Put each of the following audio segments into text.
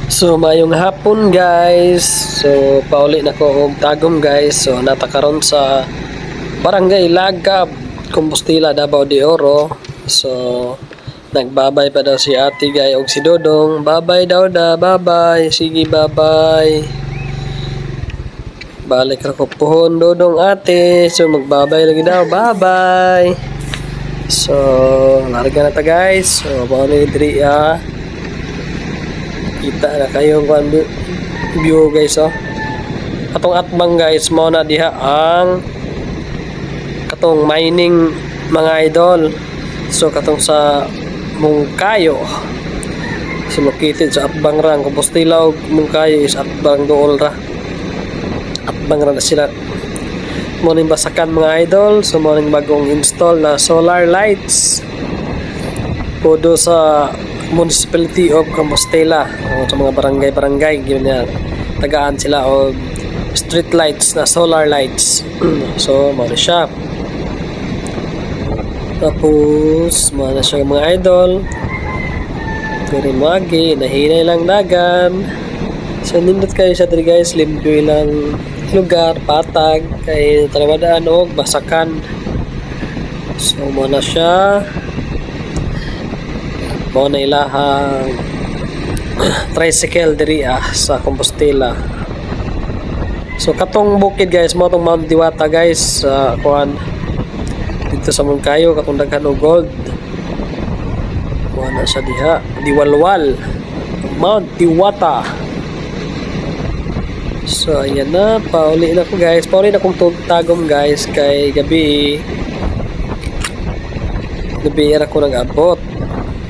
So mayong hapon guys. So pauli na ko og tagom guys. So natakaron sa Barangay Lagab, Compostela, Davao de Oro. So nagbabay pa daw si Ate Gay og si Dodong. Babay daw da, babay. Sige, babay. Balik ra ko pohon Dodong ate. So magbabay lagi daw. Babay. So larga na ta guys. So pauli diri kita na kayong view guys atong atbang guys mo na diha ang katong mining mga idol. So katong sa Mungkayo, so located sa atbang rang Compostela ug Mungkayo is atbang dool ra, atbang ra na sila. Morning basakan mga idol. So morning bagong install na solar lights podo sa Municipality of Compostela, sa mga barangay yun na tagaan sila o street lights na solar lights. So muna siya, tapos muna siya mga idol. Pero magi nahinay lang dagan. So nindot kayo sa diri guys, limpyo ilang lugar patag kay talawadaan og basakan. So muna siya mo na ilahang tricycle diri sa Compostela. So katong bukid guys mo tong Mount Diwata guys, kuan dito sa Mungkayo, katong daghan og gold mo na sa diha Diwalwal, Mount Diwata. So ayan na, pauli na ko guys, pauli na kong tagom guys kay gabi era ko nag-abot.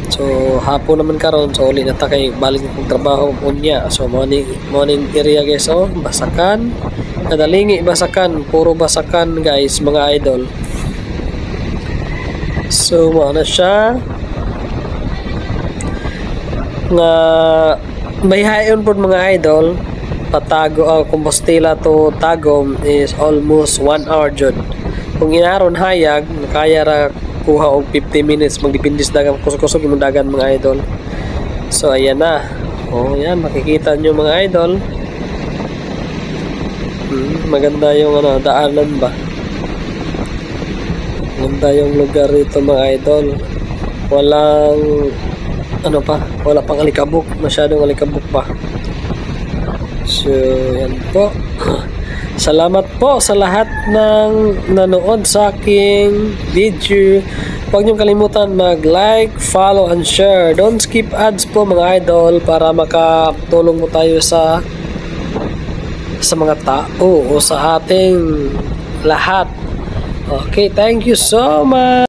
So hapon naman karon, so uli na ta kay balik kong trabaho unya. So morning area guys, basakan, kadalingi basakan, puro basakan guys mga idol. So mo na siya nga bayhayon pod mga idol. Patago Compostela to Tagum is almost 1 hour jud. Kung inaron hayag kaya ra kuha og 50 minutes, magdipindis dagan kusog-kusog imong dagan mga idol. So ayan na, yan makikita nyo mga idol. Maganda yung daanan ba, maganda yung lugar dito mga idol. Walang wala pang alikabok, masyadong alikabok pa. So yan po. Salamat po sa lahat ng nanood sa aking video. Huwag niyong kalimutan mag-like, follow, and share. Don't skip ads po mga idol para makatulong mo tayo sa mga tao o sa ating lahat. Okay, thank you so much.